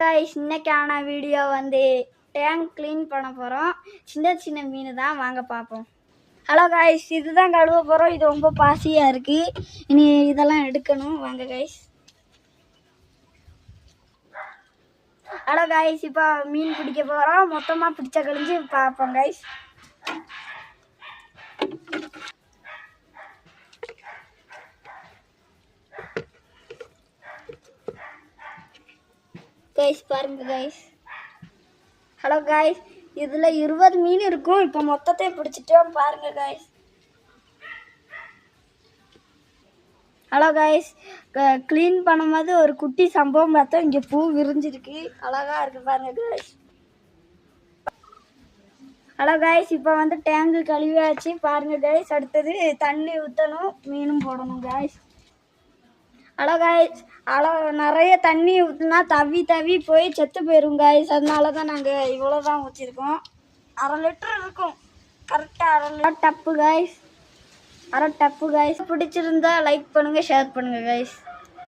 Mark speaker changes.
Speaker 1: Guys இன்னைக்கான video வந்து tank clean பண்ண போறோம். சின்ன சின்ன மீன் தான் வாங்க பாப்போம். ஹலோ गाइस இதுதான் கழுவ போறோம். இது ரொம்ப பாசியா இருக்கு. இனி இதெல்லாம் எடுக்கணும் வாங்க गाइस. ஹலோ गाइस இப்போ மீன் பிடிக்க போறோம். மொத்தமா பிடிச்ச கழிஞ்சு பாப்போம் गाइस. गाइस பாருங்க गाइस. ஹலோ गाइस இதுல 20 மீன் இருக்கும். இப்போ மொத்தத்தை பிடிச்சிட்டோம் பாருங்க गाइस. ஹலோ गाइस க்ளீன் பண்ணும்போது ஒரு குட்டி சம்பவம் பார்த்தோம். இங்கே பூ விரிஞ்சிருக்கு, அழகா இருக்கு பாருங்க गाइस. ஹலோ गाइस இப்போ வந்து டேங்கு கழுவியாச்சு பாருங்க गाइस. அடுத்தது தண்ணி ஊற்றணும், மீனும் போடணும் गाइस. ஹலோ गाइस நிறைய தண்ணி ஊற்றினா தவி தவி போய் செத்து போயிடும் गाइस. அதனால தான் நாங்கள் இவ்வளோ தான் ஊற்றிருக்கோம். 1/2 லிட்டர் இருக்கும் கரெக்டாக. 1/2 டப்பு गाइस, 1/2 டப்பு गाइस. பிடிச்சிருந்தா லைக் பண்ணுங்கள், ஷேர் பண்ணுங்கள் गाइस.